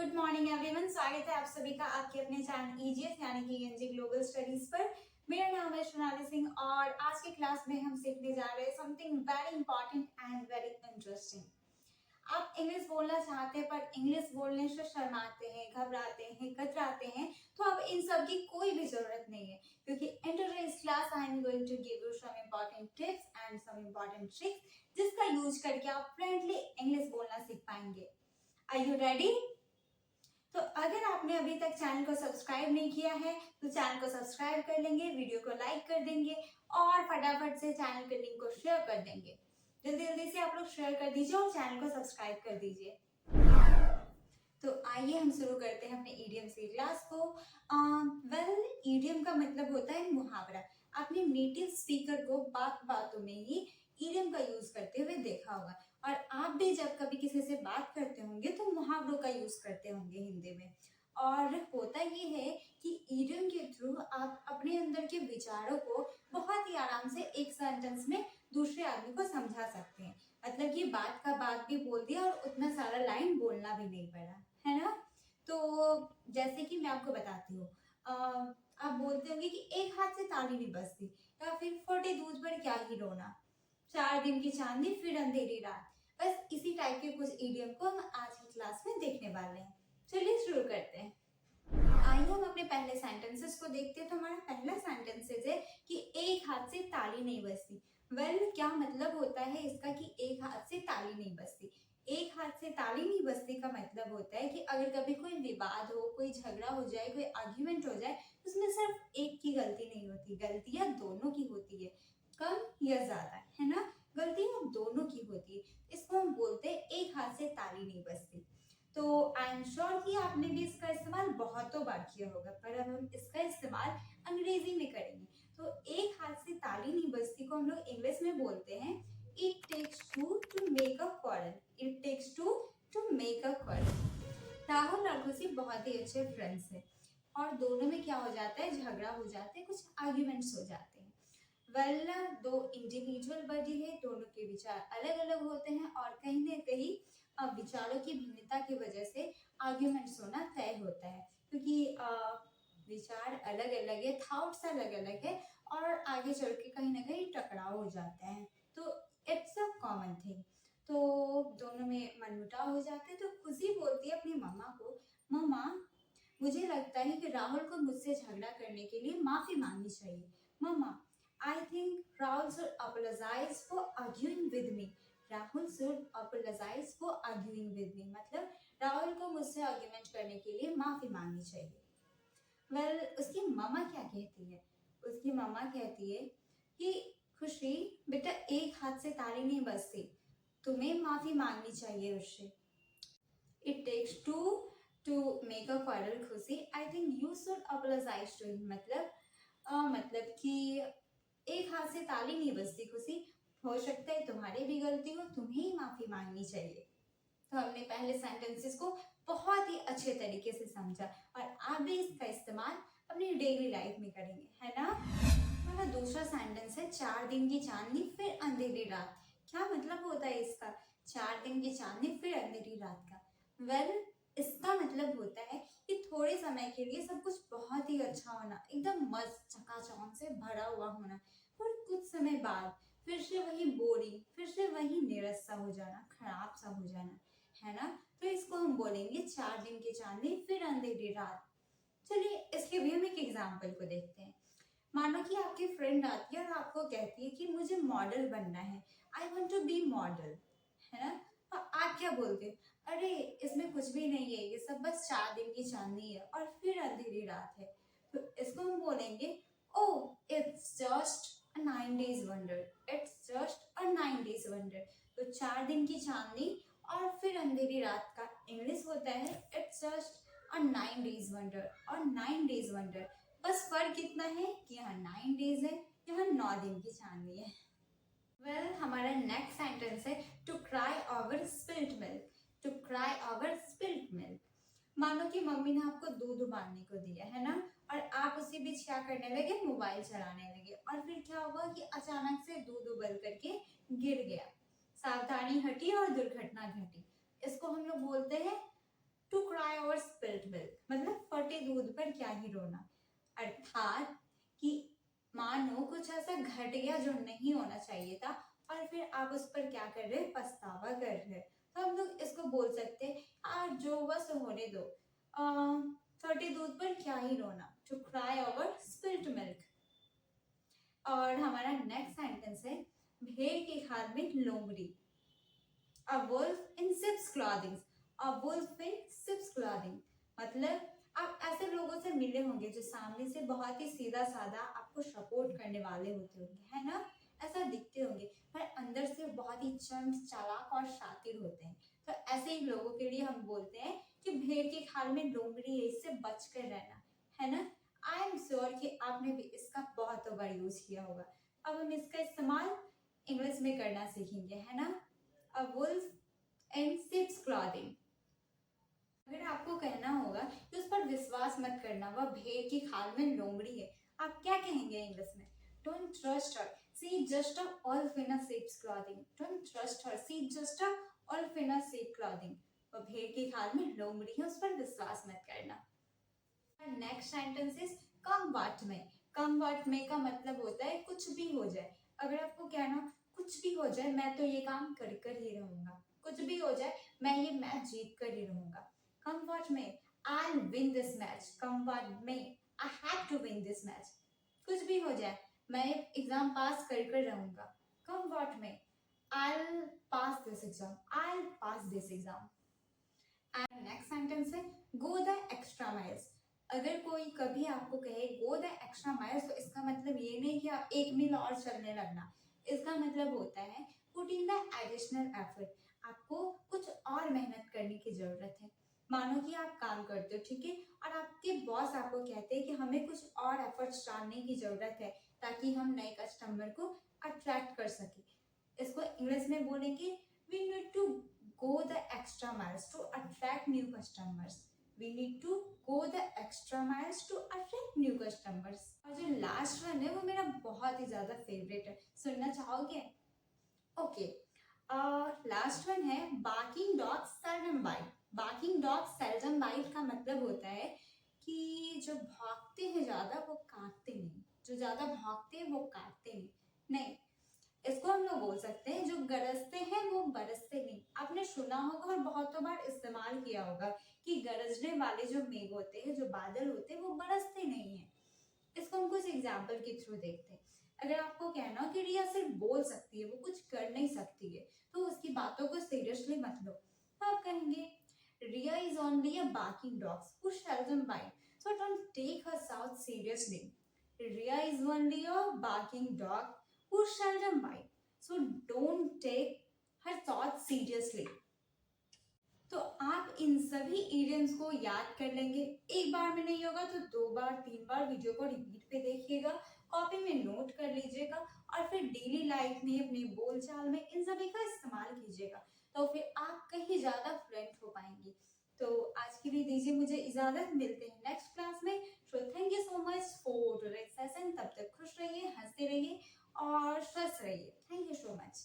Good morning everyone, स्वागत है आप सभी का आपके अपने चैनल ईजीएस यानी कि एनजी ग्लोबल स्टडीज पर। मेरा नाम है सोनाली सिंह और आज की क्लास में हम सीखने जा रहे हैं something very important and very interesting. आप इंग्लिश बोलना चाहते हैं पर इंग्लिश बोलने से शर्माते हैं, घबराते हैं, कतराते हैं, तो अब इन सब की कोई भी जरूरत नहीं है, क्योंकि in today's class I am going to give you some important tips and some important tricks जिसका यूज करके आप फ्लुएंटली इंग्लिश बोलना सीख पाएंगे। Are you ready? तो अगर आपने अभी तक चैनल को सब्सक्राइब नहीं किया है तो चैनल को सब्सक्राइब कर लेंगे, वीडियो को लाइक कर देंगे और फटाफट से चैनल के लिंक को शेयर कर देंगे। जल्दी जल्दी से आप लोग शेयर कर दीजिए और चैनल को सब्सक्राइब कर दीजिए। तो आइए हम शुरू करते हैं अपने ईडियम्स की क्लास को। ईडियम का मतलब होता है मुहावरा। आपने नेटिव स्पीकर को बात बातों में ही ईडियम का यूज करते हुए देखा होगा और आप भी जब कभी किसी से बात करते होंगे तो मुहावरों का यूज करते होंगे हिंदी में। और होता ये है कि ईडियम के थ्रू आप अपने अंदर के विचारों को बहुत ही आराम से एक सेंटेंस में दूसरे आदमी को समझा सकते हैं। मतलब कि बात का बात भी बोल दिया और उतना सारा लाइन बोलना भी नहीं पड़ा, है ना। तो जैसे कि मैं आपको बताती हूँ, आप बोलते होंगे कि एक हाथ से ताली नहीं बजती, या फिर फटे दूध पर क्या ही रोना, 4 दिन की चांदनी फिर अंधेरी रात। बस इसी टाइप के कुछ इडियम को हम आज की क्लास में देखने वाले हैं। चलिए शुरू करते हैं। आइए हम अपने पहले सेंटेंसेस को देखते हैं। तो हमारा पहला सेंटेंसेस है कि एक हाथ से ताली नहीं बजती। क्या मतलब होता है इसका कि एक हाथ से ताली नहीं बजती। एक हाथ से ताली नहीं बजती का मतलब होता है कि अगर कभी कोई विवाद हो, कोई झगड़ा हो जाए, कोई आर्ग्यूमेंट हो जाए, उसमें सिर्फ एक की गलती नहीं होती, गलतियां दोनों की होती है, कम या ज्यादा, है ना। गलतियां दोनों की होती है, इसको हम बोलते हैं एक हाथ से ताली नहीं बजती। तो आई एम श्योर कि आपने भी इसका इस्तेमाल बहुतों बार किया होगा, पर अब हम इसका इस्तेमाल अंग्रेजी में करेंगे। तो एक हाथ से ताली नहीं बजती को हम लोग इंग्लिश में बोलते हैं it takes two to make a quarrel. It takes two make a quarrel. Rahul और खुशी बहुत ही अच्छे फ्रेंड्स हैं और दोनों में क्या हो जाता है, झगड़ा हो जाते हैं, कुछ आर्ग्यूमेंट्स हो जाते हैं। दो इंडिविजुअल बॉडी है, दोनों के विचार अलग अलग होते हैं और कहीं ना कहीं विचारों की भिन्नता की वजह से आर्ग्यूमेंट्स होना तय होता है, क्योंकि विचार अलग अलग है, थॉट्स अलग अलग है और आगे चल के कहीं ना कहीं टकराव हो जाते हैं। तो इट्स अ कॉमन थिंग। तो दोनों में मनमुटाव हो जाते हैं। तो खुशी बोलती है अपनी मम्मा को, मम्मा मुझे लगता है कि राहुल को मुझसे झगड़ा करने के लिए माफी मांगनी चाहिए। मम्मा I think Rahul should apologize for arguing with me. Rahul should apologize for arguing with me। मतलब राहुल को मुझसे आर्ग्यूमेंट करने के लिए माफी मांगनी चाहिए। उसकी मम्मा क्या कहती है? उसकी मम्मा कहती है कि खुशी बेटा एक हाथ से ताली नहीं बजती, तुम्हें माफी मांगनी चाहिए उससे। It takes two to make a quarrel खुशी। I think you should apologize to him। मतलब कि एक हाथ से ताली नहीं बजती खुशी, हो सकता है तुम्हारी भी गलती हो, तुम्हें ही माफी मांगनी चाहिए। तो हमने पहले सेंटेंसेस को बहुत ही अच्छे तरीके से समझा और आप भी इसका इस्तेमाल अपनी डेली लाइफ में करेंगे, है ना। हमारा दूसरा सेंटेंस है 4 दिन की चांदनी फिर अंधेरी रात। क्या मतलब होता है इसका, 4 दिन की चांदनी फिर अंधेरी रात का? इसका मतलब होता है कि थोड़े समय के लिए सब कुछ बहुत ही अच्छा होना, एकदम मस्त चकाचौंध से भरा हुआ होना, और कुछ समय बाद फिर से वही बोरिंग, फिर से वही नीरस सा हो जाना, खराब सा हो जाना, है ना। तो इसको हम बोलेंगे 4 दिन की चांदनी फिर अंधेरी रात। चलिए इसके भी हम एक एग्जाम्पल को देखते हैं। मानो कि आपकी फ्रेंड आती है और आपको कहती है कि मुझे मॉडल बनना है, I want to be model, है ना। तो आप क्या बोलते हो? अरे इसमें कुछ भी नहीं है, ये सब बस 4 दिन की चांदनी है और फिर अंधेरी रात है। तो इसको हम बोलेंगे oh it's just a 9 days wonder। It's just a 9 days wonder। तो 4 दिन की चांदनी और फिर अंधेरी रात का इंग्लिश होता है it's just a 9 days wonder और 9 days wonder। बस फर्क इतना है कि यहाँ 9 days है, यहाँ 9 दिन की चांदनी है। हमारा नेक्स्ट सेंटेंस है to cry over spilt milk. To cry over spilt milk. मानो कि मम्मी ने आपको दूध उबालने को दिया, है ना, और आप उसी बीच क्या करने लगे, मोबाइल चलाने लगे, और फिर क्या हुआ कि अचानक से दूध उबल करके गिर गया, सावधानी हटी और दुर्घटना घटी। इसको हम लोग बोलते हैं टू क्राई ओवर फटे दूध पर क्या ही रोना, अर्थात कि मानो कुछ ऐसा घट गया जो नहीं होना चाहिए था और फिर आप उस पर क्या कर रहे हैं, पछतावा कर रहे हैं। तो हम लोग इसको बोल सकते हैं यार जो बस होने दो, फटे दूध पर क्या ही रोना, to cry over spilled milk. और हमारा नेक्स्ट सेंटेंस है भेड़ के खाल में लोमड़ी, A wolf in sheep's clothing. A wolf in sheep's clothing. मतलब आप ऐसे लोगों से मिले होंगे जो सामने से बहुत ही सीधा साधा आपको सपोर्ट करने वाले होते होंगे, है ना, ऐसा दिखते होंगे, पर अंदर से बहुत ही चंट, चालाक और शातिर होते हैं। तो ऐसे ही लोगों के लिए हम बोलते हैं कि भेड़ के खाल में लोमड़ी है, इससे बच कर रहना, है ना। आई एम श्योर कि आपने भी इसका बहुत बार यूज किया होगा। अब हम इसका इस्तेमाल इंग्लिश में करना सीखेंगे, है ना। A wolf in sheep's clothing. अगर आपको कहना होगा कि उस पर विश्वास मत करना, वह भेड़ की खाल में लोमड़ी है, आप क्या कहेंगे इंग्लिश में? Don't trust her. She just a wolf in a sheep's clothing. Don't trust her. She just a wolf in a sheep's clothing. वह भेड़ की खाल में लोमड़ी है, उस पर विश्वास मत करना। Next sentence is come what में। कम व्हाट में का मतलब होता है कुछ भी हो जाए। अगर आपको कहना कुछ भी हो जाए मैं तो ये काम कर कर ही रहूंगा, कुछ भी हो जाए मैं ये मैच जीत कर ही रहूंगा। कम व्हाट में I'll win this match. Come what में I have to win this match. कुछ भी हो जाए मैं एग्जाम पास कर कर रहूंगा। कम व्हाट में I'll pass this exam. I'll pass this exam. And next sentence है गो द एक्स्ट्रा माइल्स। अगर कोई कभी आपको कहे गो द एक्स्ट्रा माइल्स, तो इसका मतलब ये नहीं कि आप 1 मील और चलने लगना। इसका मतलब होता है put in the additional effort, आपको कुछ और मेहनत करने की जरूरत है। मानो कि आप काम करते हो, ठीक है, और आपके बॉस आपको कहते हैं कि हमें कुछ और एफर्ट्स डालने की जरूरत है ताकि हम नए कस्टमर को अट्रैक्ट कर सके। इसको इंग्लिश में बोलेंगे we need to go the extra miles to attract new customers. We need to go the extra miles to attract new customers. और जो लास्ट वन है वो मेरा बहुत ही ज्यादा फेवरेट है, सुनना चाहोगे? ओके, लास्ट वन है barking dogs seldom bite. Barking dogs seldom bite का मतलब होता है कि जो भागते हैं ज्यादा वो काटते नहीं, जो ज्यादा भागते हैं वो काटते नहीं। इसको हम लोग बोल सकते हैं जो गरजते हैं वो बरसते नहीं। आपने सुना होगा और बहुतों बार इस्तेमाल किया होगा कि गरजने वाले जो मेघ होते हैं, जो बादल होते हैं, वो बरसते नहीं है। इसको हम कुछ एग्जाम्पल के थ्रू देखते हैं। अगर आपको कहना हो कि रिया सिर्फ बोल सकती है, वो कुछ कर नहीं सकती है, तो उसकी बातों को सीरियसली मत लो। तो आप कहेंगे Riya is only a barking dog who seldom bite, so don't take her south seriously. Riya is only a barking dog who seldom bite, so don't take her thoughts seriously. तो आप इन सभी इडियम्स को याद कर लेंगे। एक बार में नहीं होगा तो 2 बार 3 बार वीडियो को रिपीट पे देखिएगा, कॉपी में नोट कर लीजिएगा और फिर डेली लाइफ में अपने बोलचाल में इन सभी का इस्तेमाल कीजिएगा, तो फिर आप कहीं ज्यादा फ्लुएंट हो पाएंगे। तो आज के लिए दीजिए मुझे इजाजत, मिलते हैं नेक्स्ट क्लास में। So thank you so much for today's session. तब तक खुश रहिए, हंसते रहिए और स्वस्थ रहिए। Thank you so much.